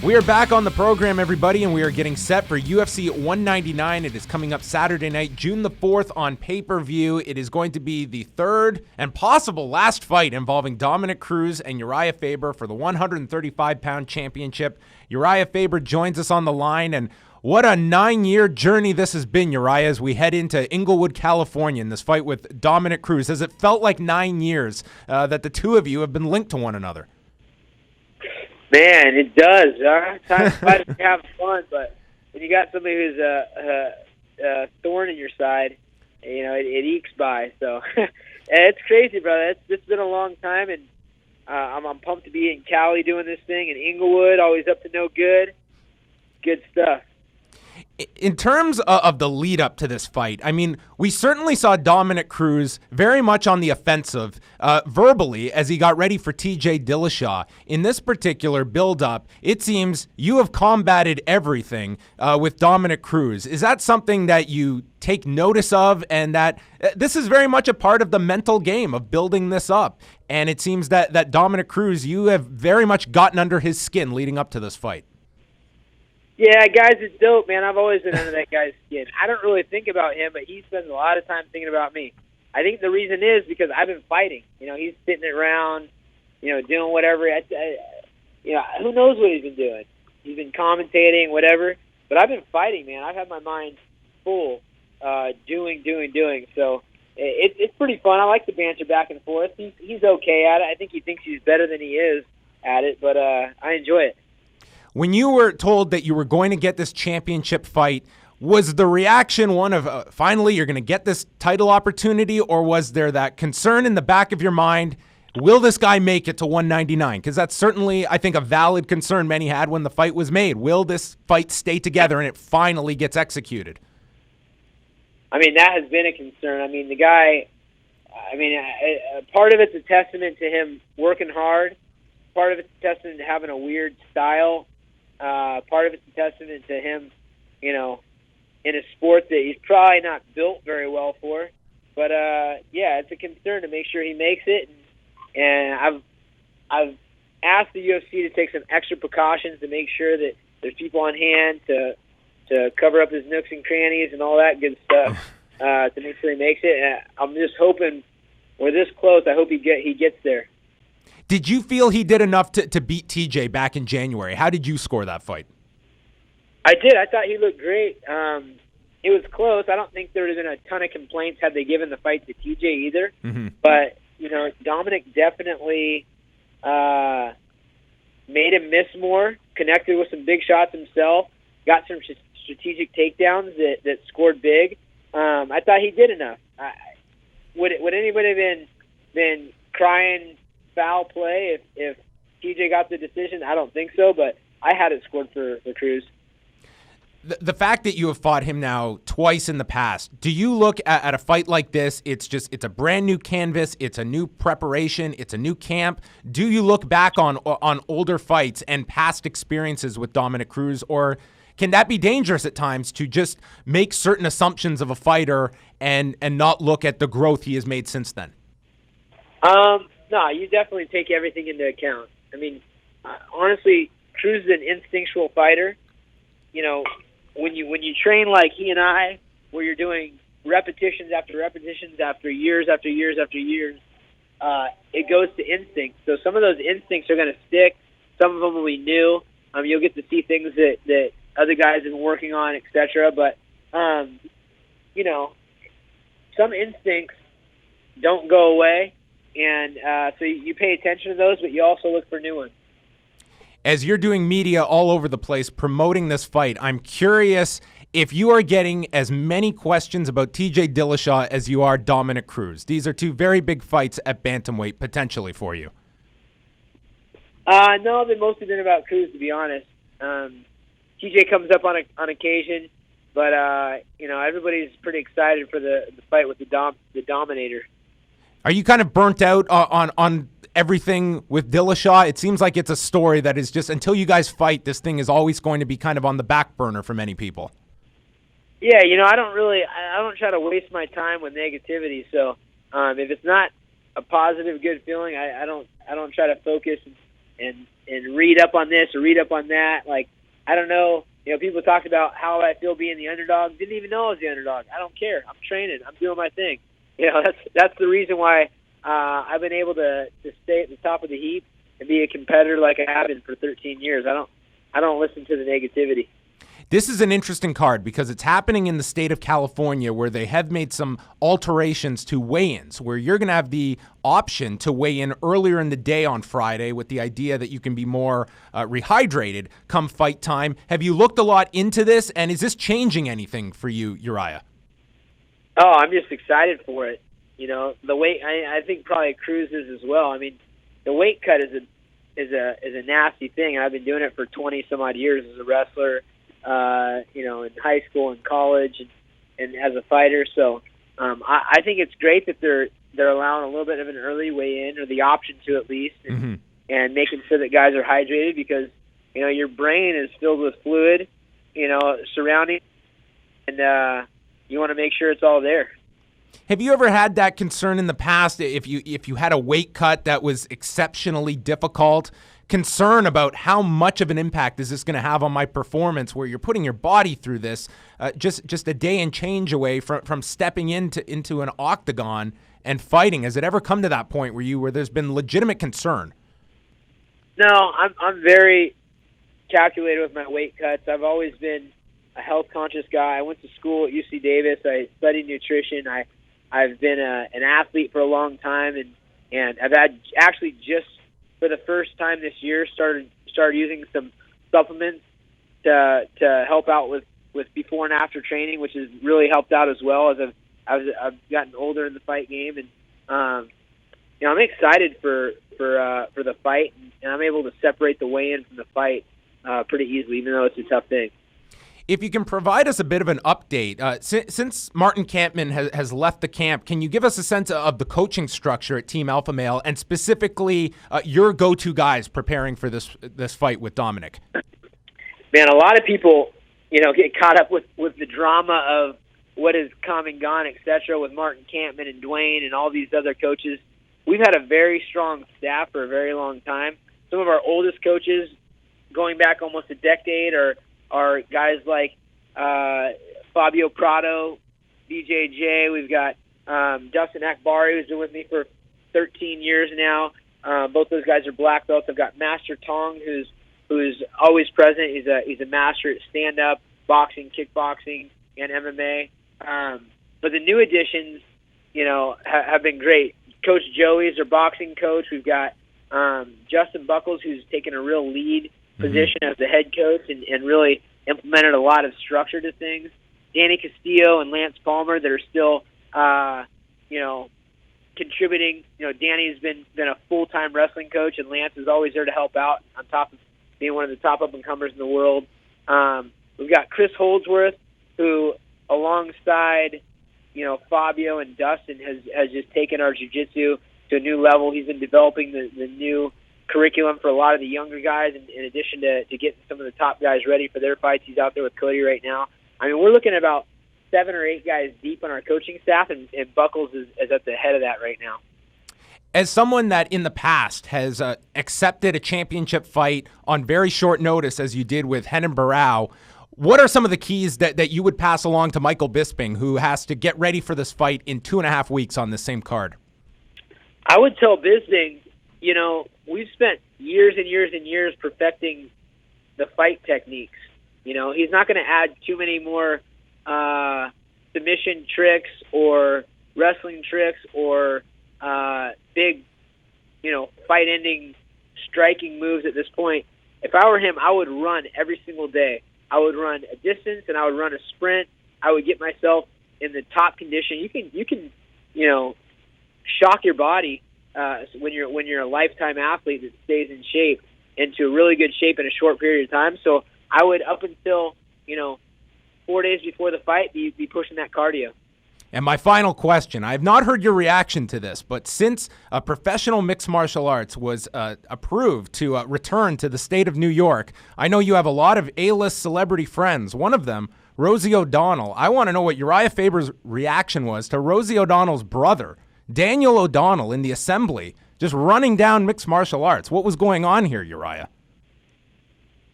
We are back on the program, everybody, and we are getting set for UFC 199. It is coming up Saturday night, June the 4th on pay-per-view. It is going to be the third and possible last fight involving Dominick Cruz and Urijah Faber for the 135-pound championship. Urijah Faber joins us on the line, and what a 9-year journey this has been, Urijah, as we head into Inglewood, California in this fight with Dominick Cruz. Has it felt like 9 years that the two of you have been linked to one another? Man, it does. Time flies when you're having fun, but when you got somebody who's a thorn in your side, you know, it ekes by. So it's crazy, brother. It's been a long time, and I'm pumped to be in Cali doing this thing. In Inglewood, always up to no good. Good stuff. In terms of the lead up to this fight, I mean, we certainly saw Dominick Cruz very much on the offensive verbally as he got ready for TJ Dillashaw. In this particular build-up, it seems you have combated everything with Dominick Cruz. Is that something that you take notice of, and that this is very much a part of the mental game of building this up? And it seems that Dominick Cruz, you have very much gotten under his skin leading up to this fight. Yeah, guys, it's dope, man. I've always been under that guy's skin. I don't really think about him, but he spends a lot of time thinking about me. I think the reason is because I've been fighting. You know, he's sitting around, you know, doing whatever. You know, who knows what he's been doing? He's been commentating, whatever. But I've been fighting, man. I've had my mind full, doing. So it's pretty fun. I like the banter back and forth. He's okay at it. I think he thinks he's better than he is at it, but I enjoy it. When you were told that you were going to get this championship fight, was the reaction one of finally you're going to get this title opportunity, or was there that concern in the back of your mind, will this guy make it to 199? Because that's certainly, I think, a valid concern many had when the fight was made. Will this fight stay together and it finally gets executed? I mean, that has been a concern. I mean, the guy, part of it's a testament to him working hard. Part of it's a testament to having a weird style. Part of it's a testament to him, you know, in a sport that he's probably not built very well for. But yeah, it's a concern to make sure he makes it. And I've asked the UFC to take some extra precautions to make sure that there's people on hand to cover up his nooks and crannies and all that good stuff to make sure he makes it. And I'm just hoping we're this close. I hope he gets there. Did you feel he did enough to beat TJ back in January? How did you score that fight? I did. I thought he looked great. It was close. I don't think there would have been a ton of complaints had they given the fight to TJ either. Mm-hmm. But, you know, Dominick definitely made him miss more, connected with some big shots himself, got some strategic takedowns that scored big. I thought he did enough. Would anybody have been crying foul play if TJ got the decision? I don't think so, but I had it scored for Cruz. The fact that you have fought him now twice in the past, do you look at a fight like this, it's a brand new canvas, it's a new preparation, it's a new camp? Do you look back on older fights and past experiences with Dominick Cruz, or can that be dangerous at times to just make certain assumptions of a fighter and not look at the growth he has made since then? No, you definitely take everything into account. I mean, honestly, Cruz is an instinctual fighter. You know, when you train like he and I, where you're doing repetitions after repetitions after years, it goes to instinct. So some of those instincts are going to stick. Some of them will be new. You'll get to see things that other guys have been working on, etc. But, you know, some instincts don't go away. And so you pay attention to those, but you also look for new ones. As you're doing media all over the place promoting this fight, I'm curious if you are getting as many questions about TJ Dillashaw as you are Dominick Cruz. These are two very big fights at bantamweight, potentially for you. No, they've mostly been about Cruz, to be honest. TJ comes up on occasion, but you know, everybody's pretty excited for the fight with the Dominator. Are you kind of burnt out on everything with Dillashaw? It seems like it's a story that is just, until you guys fight, this thing is always going to be kind of on the back burner for many people. Yeah, you know, I don't try to waste my time with negativity. So if it's not a positive, good feeling, I don't try to focus and read up on this or read up on that. Like, I don't know. People talked about how I feel being the underdog. Didn't even know I was the underdog. I don't care. I'm training. I'm doing my thing. That's the reason why I've been able to stay at the top of the heap and be a competitor like I have been for 13 years. I don't listen to the negativity. This is an interesting card because it's happening in the state of California, where they have made some alterations to weigh-ins, where you're going to have the option to weigh in earlier in the day on Friday with the idea that you can be more rehydrated come fight time. Have you looked a lot into this, and is this changing anything for you, Urijah? Oh, I'm just excited for it. The weight, I think probably Cruz is as well. I mean, the weight cut is a nasty thing. I've been doing it for 20 some odd years as a wrestler. In high school and college and as a fighter. So I think it's great that they're allowing a little bit of an early weigh in, or the option to at least, and making sure that guys are hydrated, because your brain is filled with fluid, surrounding, and you want to make sure it's all there. Have you ever had that concern in the past, if you had a weight cut that was exceptionally difficult? Concern about how much of an impact is this going to have on my performance, where you're putting your body through this just a day and change away from stepping into an octagon and fighting? Has it ever come to that point where there's been legitimate concern? No, I'm very calculated with my weight cuts. I've always been a health conscious guy. I went to school at UC Davis. I studied nutrition. I've been an athlete for a long time, and I've had actually just for the first time this year started using some supplements to help out with before and after training, which has really helped out as well as I've gotten older in the fight game. And I'm excited for the fight, and I'm able to separate the weigh-in from the fight pretty easily, even though it's a tough thing. If you can provide us a bit of an update, since Martin Kampmann has left the camp, can you give us a sense of the coaching structure at Team Alpha Male, and specifically your go-to guys preparing for this fight with Dominick? Man, a lot of people, get caught up with the drama of what has come and gone, etc., with Martin Kampmann and Dwayne and all these other coaches. We've had a very strong staff for a very long time. Some of our oldest coaches, going back almost a decade, are guys like Fabio Prado, BJJ. We've got Dustin Akbari, who's been with me for 13 years now. Both those guys are black belts. I've got Master Tong, who's always present. He's a master at stand-up, boxing, kickboxing, and MMA. But the new additions, have been great. Coach Joey is our boxing coach. We've got Justin Buckles, who's taken a real lead position as the head coach and really implemented a lot of structure to things. Danny Castillo and Lance Palmer that are still, contributing. Danny's been a full-time wrestling coach, and Lance is always there to help out on top of being one of the top up-and-comers in the world. We've got Chris Holdsworth, who alongside, Fabio and Dustin has just taken our jiu-jitsu to a new level. He's been developing the new curriculum for a lot of the younger guys, in addition to getting some of the top guys ready for their fights. He's out there with Cody right now. I mean, we're looking at about 7 or 8 guys deep on our coaching staff, and Buckles is at the head of that right now. As someone that in the past has accepted a championship fight on very short notice, as you did with Renan Barão, what are some of the keys that you would pass along to Michael Bisping, who has to get ready for this fight in 2.5 weeks on the same card? I would tell Bisping, we've spent years and years and years perfecting the fight techniques. He's not going to add too many more submission tricks or wrestling tricks or big, fight-ending striking moves at this point. If I were him, I would run every single day. I would run a distance and I would run a sprint. I would get myself in the top condition. You can shock your body when you're a lifetime athlete that stays in shape into a really good shape in a short period of time. So I would, up until 4 days before the fight, be pushing that cardio. And my final question, I have not heard your reaction to this, but since professional mixed martial arts was approved to return to the state of New York, I know you have a lot of A-list celebrity friends. One of them, Rosie ODonnell. I want to know what Urijah Faber's reaction was to Rosie ODonnell's brother, Daniel O'Donnell, in the assembly, just running down mixed martial arts. What was going on here, Urijah?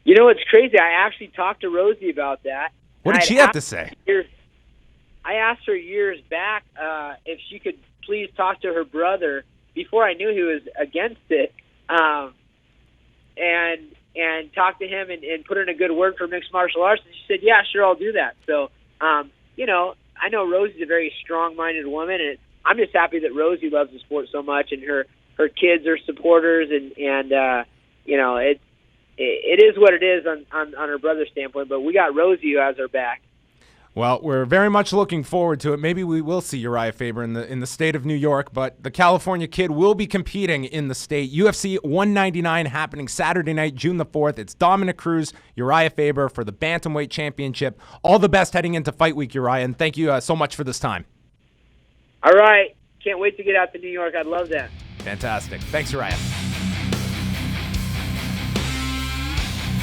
You know, it's crazy. I actually talked to Rosie about that. What did she have to say? I asked her years back if she could please talk to her brother before I knew he was against it, and talk to him and put in a good word for mixed martial arts. And she said, "Yeah, sure, I'll do that." So, you know, I know Rosie's a very strong-minded woman, and I'm just happy that Rosie loves the sport so much, and her kids are supporters, and you know, it is what it is on her brother's standpoint. But we got Rosie who has our back. Well, we're very much looking forward to it. Maybe we will see Urijah Faber in the state of New York, but the California kid will be competing in the state. UFC 199 happening Saturday night, June the 4th. It's Dominick Cruz, Urijah Faber for the Bantamweight Championship. All the best heading into Fight Week, Urijah, and thank you so much for this time. All right. Can't wait to get out to New York. I'd love that. Fantastic. Thanks, Urijah.